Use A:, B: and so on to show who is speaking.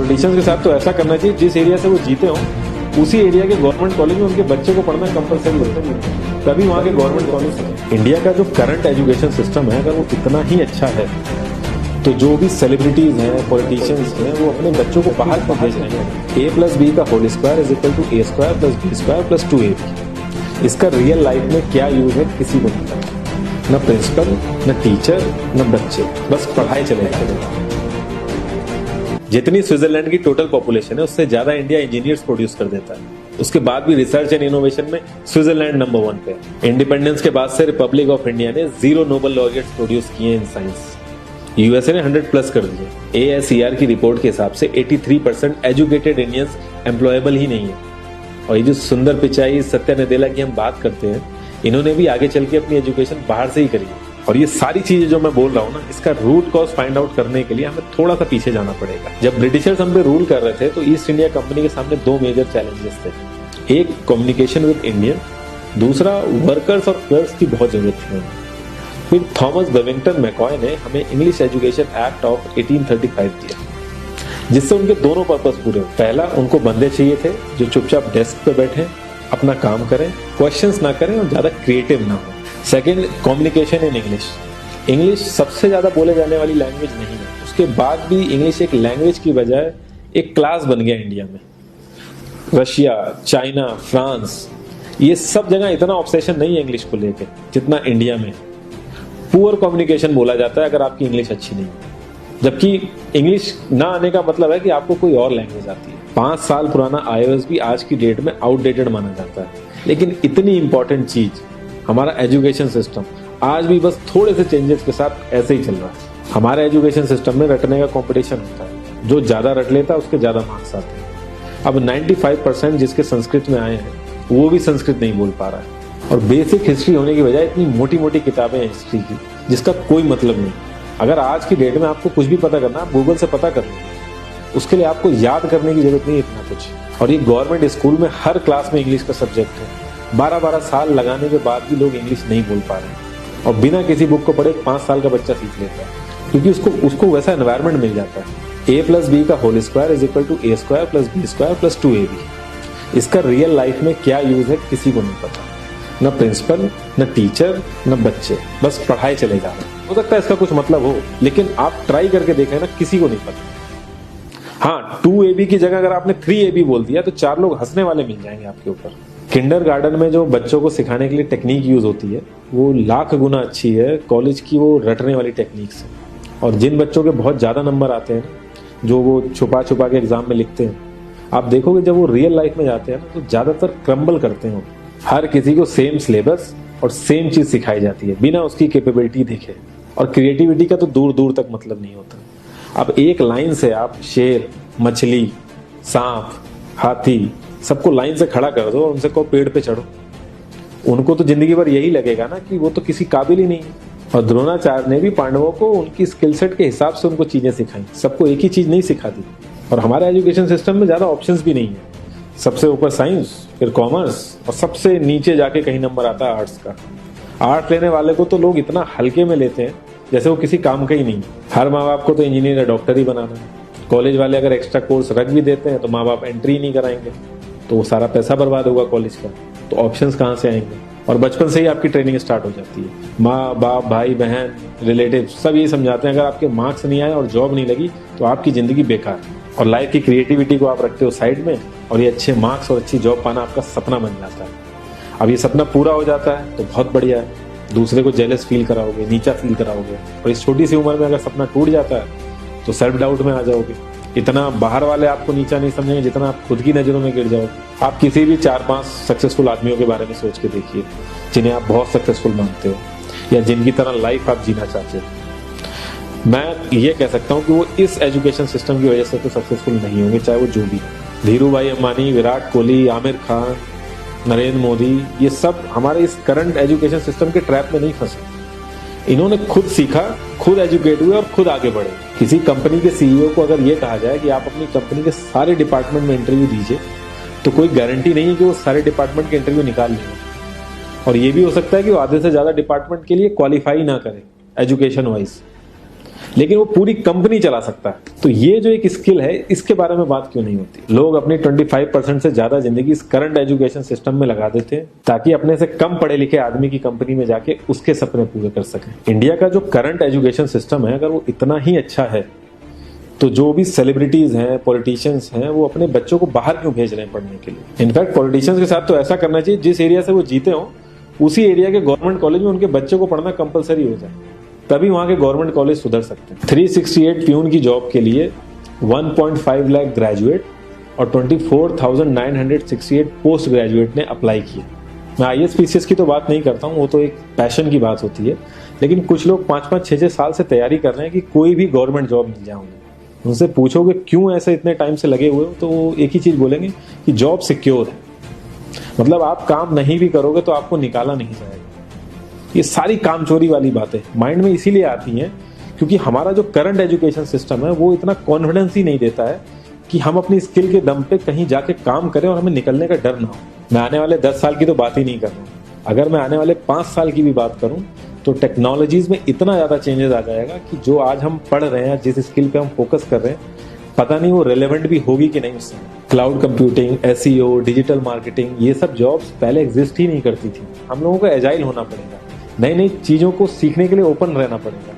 A: Politicians के साथ तो ऐसा करना चाहिए, जिस एरिया से वो जीते हों उसी एरिया के गवर्नमेंट कॉलेज में उनके बच्चे को पढ़ना कंपलसरी होता है, तभी वहाँ के गवर्नमेंट कॉलेज। इंडिया का जो करंट एजुकेशन सिस्टम है अगर वो इतना ही अच्छा है तो जो भी सेलिब्रिटीज हैं, पॉलिटिशियंस हैं, वो अपने बच्चों को बाहर पर भेज रहे हैं। A+B का whole square is equal to A² + B² + 2AB। इसका रियल लाइफ में क्या यूज है किसी को नहीं पता, न प्रिंसिपल, न टीचर, न बच्चे, बस पढ़ाई चले जाते। जितनी स्विट्जरलैंड की टोटल पॉपुलेशन है उससे ज्यादा इंडिया इंजीनियर्स प्रोड्यूस कर देता है। उसके बाद भी रिसर्च एंड इनोवेशन में स्विट्जरलैंड नंबर 1 पे है। इंडिपेंडेंस के बाद से रिपब्लिक ऑफ इंडिया ने 0 नोबेल लॉरिएट्स प्रोड्यूस किए इन साइंस। यूएसए ने 100+ कर दिए। ASER की रिपोर्ट के हिसाब से 83% एजुकेटेड इंडियंस एम्प्लॉयबल ही नहीं है। और ये जो सुंदर पिचाई, सत्या नदेला की हम बात करते हैं, इन्होंने भी आगे चल के अपनी एजुकेशन बाहर से ही करी है। और ये सारी चीजें जो मैं बोल रहा हूँ ना, इसका रूट कॉज फाइंड आउट करने के लिए हमें थोड़ा सा पीछे जाना पड़ेगा। जब ब्रिटिशर्स हम पे रूल कर रहे थे तो ईस्ट इंडिया कंपनी के सामने 2 मेजर चैलेंजेस थे। एक कम्युनिकेशन विद इंडियन, दूसरा वर्कर्स और क्लर्क्स की बहुत जरूरत थी। फिर थॉमस बेविंगटन मैकॉय ने हमें इंग्लिश एजुकेशन एक्ट ऑफ 1835 दिया, जिससे उनके दोनों पर्पस पूरे हुए। पहला, उनको बंदे चाहिए थे जो चुपचाप डेस्क पे बैठे, अपना काम करें, क्वेश्चंस ना करें और ज्यादा क्रिएटिव ना हो। Second, communication in English. English सबसे ज्यादा बोले जाने वाली लैंग्वेज नहीं है, उसके बाद भी इंग्लिश एक लैंग्वेज की बजाय एक क्लास बन गया इंडिया में। रशिया, चाइना, फ्रांस, ये सब जगह इतना ऑब्सेशन नहीं है इंग्लिश को लेकर जितना इंडिया में। पुअर कम्युनिकेशन बोला जाता है अगर आपकी इंग्लिश अच्छी नहीं है, जबकि इंग्लिश ना आने का मतलब है कि आपको कोई और लैंग्वेज आती है। 5 साल पुराना iOS भी आज की डेट में आउटडेटेड माना जाता है। लेकिन इतनी इंपॉर्टेंट चीज हमारा एजुकेशन सिस्टम आज भी बस थोड़े से चेंजेस के साथ ऐसे ही चल रहा है। हमारे एजुकेशन सिस्टम में रटने का कंपटीशन होता है, जो ज्यादा रट लेता है उसके ज्यादा मार्क्स आते हैं। अब 95% जिसके संस्कृत में आए हैं वो भी संस्कृत नहीं बोल पा रहा है, और बेसिक हिस्ट्री होने की बजाय इतनी मोटी मोटी किताबें हैं हिस्ट्री की जिसका कोई मतलब नहीं। अगर आज की डेट में आपको कुछ भी पता करना, आप गूगल से पता कर लो, उसके लिए आपको याद करने की जरूरत नहीं है इतना कुछ। और ये गवर्नमेंट स्कूल में हर क्लास में इंग्लिश का सब्जेक्ट है। 12-12 साल लगाने के बाद भी लोग इंग्लिश नहीं बोल पा रहे हैं, और बिना किसी बुक को पढ़े 5 साल का बच्चा सीख लेता है, क्योंकि उसको वैसा एनवायरनमेंट मिल जाता है। A+B का whole square is equal to A² + B² + 2AB। इसका रियल लाइफ में क्या यूज है किसी को नहीं पता, न प्रिंसिपल, न टीचर, न बच्चे, बस पढ़ाई चले जा रहे हैं। हो सकता है इसका कुछ मतलब हो, लेकिन आप ट्राई करके देखें ना, किसी को नहीं पता। हाँ, 2AB की जगह अगर आपने 3AB बोल दिया तो 4 लोग हंसने वाले मिल जाएंगे आपके ऊपर। किंडरगार्टन में जो बच्चों को सिखाने के लिए टेक्निक यूज होती है वो लाख गुना अच्छी है कॉलेज की वो रटने वाली टेक्निक से। और जिन बच्चों के बहुत ज्यादा नंबर आते हैं, जो वो छुपा छुपा के एग्जाम में लिखते हैं, आप देखोगे जब वो रियल लाइफ में जाते हैं ना तो ज्यादातर क्रम्बल करते हैं। हर किसी को सेम सिलेबस और सेम चीज सिखाई जाती है बिना उसकी कैपेबिलिटी देखे, और क्रिएटिविटी का तो दूर दूर तक मतलब नहीं होता। अब एक लाइन से आप शेर, मछली, सांप, हाथी सबको लाइन से खड़ा कर दो और उनसे कहो पेड़ पे चढ़ो, उनको तो जिंदगी भर यही लगेगा ना कि वो तो किसी काबिल ही नहीं है। और द्रोणाचार्य ने भी पांडवों को उनकी स्किल सेट के हिसाब से उनको चीजें सिखाई, सबको एक ही चीज नहीं सिखा दी। और हमारे एजुकेशन सिस्टम में ज्यादा ऑप्शंस भी नहीं है, सबसे ऊपर साइंस, फिर कॉमर्स, और सबसे नीचे जाके कहीं नंबर आता है आर्ट्स का। आर्ट लेने वाले को तो लोग इतना हल्के में लेते हैं जैसे वो किसी काम का ही नहीं। हर माँ बाप को तो इंजीनियर या डॉक्टर ही बनाना है। कॉलेज वाले अगर एक्स्ट्रा कोर्स रख भी देते हैं तो माँ बाप एंट्री नहीं कराएंगे, तो वो सारा पैसा बर्बाद होगा कॉलेज का, तो ऑप्शंस कहाँ से आएंगे। और बचपन से ही आपकी ट्रेनिंग स्टार्ट हो जाती है। माँ बाप, भाई बहन, रिलेटिव सब ये समझाते हैं अगर आपके मार्क्स नहीं आए और जॉब नहीं लगी तो आपकी जिंदगी बेकार है। और लाइफ की क्रिएटिविटी को आप रखते हो साइड में, और ये अच्छे मार्क्स और अच्छी जॉब पाना आपका सपना बन जाता है। अब ये सपना पूरा हो जाता है तो बहुत बढ़िया है, दूसरे को जेलस फील कराओगे, नीचा फील कराओगे। और इस छोटी सी उम्र में अगर सपना टूट जाता है तो सेल्फ डाउट में आ जाओगे। इतना बाहर वाले आपको नीचा नहीं समझेंगे जितना आप खुद की नजरों में गिर जाओगे। आप किसी भी 4-5 सक्सेसफुल आदमियों के बारे में सोच के देखिए जिन्हें आप बहुत सक्सेसफुल मानते हो, या जिनकी तरह लाइफ आप जीना चाहते हो। मैं ये कह सकता हूँ कि वो इस एजुकेशन सिस्टम की वजह से तो सक्सेसफुल नहीं होंगे, चाहे वो जो भी हो। धीरू भाई अंबानी, विराट कोहली, आमिर खान, नरेंद्र मोदी, ये सब हमारे इस करंट एजुकेशन सिस्टम के ट्रैप में नहीं फंसे। इन्होंने खुद सीखा, खुद एजुकेट हुए और खुद आगे बढ़े। किसी कंपनी के सीईओ को अगर ये कहा जाए कि आप अपनी कंपनी के सारे डिपार्टमेंट में इंटरव्यू दीजिए, तो कोई गारंटी नहीं है कि वो सारे डिपार्टमेंट के इंटरव्यू निकाल लेंगे। और ये भी हो सकता है कि वो आधे से ज्यादा डिपार्टमेंट के लिए क्वालिफाई ना करें एजुकेशन वाइज। लेकिन वो पूरी कंपनी चला सकता है। तो ये जो एक स्किल है, इसके बारे में बात क्यों नहीं होती? लोग अपनी 25% से ज्यादा जिंदगी इस करंट एजुकेशन सिस्टम में लगा देते हैं ताकि अपने से कम पढ़े लिखे आदमी की कंपनी में जाके उसके सपने पूरे कर सकें। इंडिया का जो करंट एजुकेशन सिस्टम है, अगर वो इतना ही अच्छा है तो जो भी सेलिब्रिटीज हैं, पॉलिटिशियंस हैं, वो अपने बच्चों को बाहर क्यों भेज रहे हैं पढ़ने के लिए? इनफैक्ट पॉलिटिशियंस के साथ तो ऐसा करना चाहिए, जिस एरिया से वो जीते हो उसी एरिया के गवर्नमेंट कॉलेज में उनके बच्चों को पढ़ना कंपलसरी हो जाए, तभी वहां के गवर्नमेंट कॉलेज सुधर सकते हैं। 368 प्यून की जॉब के लिए 1.5 लाख ग्रेजुएट और 24,968 पोस्ट ग्रेजुएट ने अप्लाई किया। मैं IAS PCS की तो बात नहीं करता हूँ, वो तो एक पैशन की बात होती है, लेकिन कुछ लोग 5-5, 6-6 साल से तैयारी कर रहे हैं कि कोई भी गवर्नमेंट जॉब मिल जाए उन्हें। उनसे पूछोगे क्यों ऐसे इतने टाइम से लगे हुए हो, तो वो एक ही चीज बोलेंगे कि जॉब सिक्योर है। मतलब आप काम नहीं भी करोगे तो आपको निकाला नहीं जाएगा। ये सारी कामचोरी वाली बातें माइंड में इसीलिए आती हैं क्योंकि हमारा जो करंट एजुकेशन सिस्टम है वो इतना कॉन्फिडेंस ही नहीं देता है कि हम अपनी स्किल के दम पे कहीं जाके काम करें और हमें निकलने का डर ना हो। मैं आने वाले 10 साल की तो बात ही नहीं कर रहा हूँ, अगर मैं आने वाले 5 साल की भी बात करूं तो टेक्नोलॉजीज में इतना ज्यादा चेंजेस आ जाएगा कि जो आज हम पढ़ रहे हैं, जिस स्किल पे हम फोकस कर रहे हैं, पता नहीं वो रेलेवेंट भी होगी कि नहीं उससे। Cloud computing, SEO, digital marketing, ये सब जॉब्स पहले एग्जिस्ट ही नहीं करती थी। हम लोगों को एजाइल होना पड़ेगा, नई नई चीजों को सीखने के लिए ओपन रहना पड़ेगा।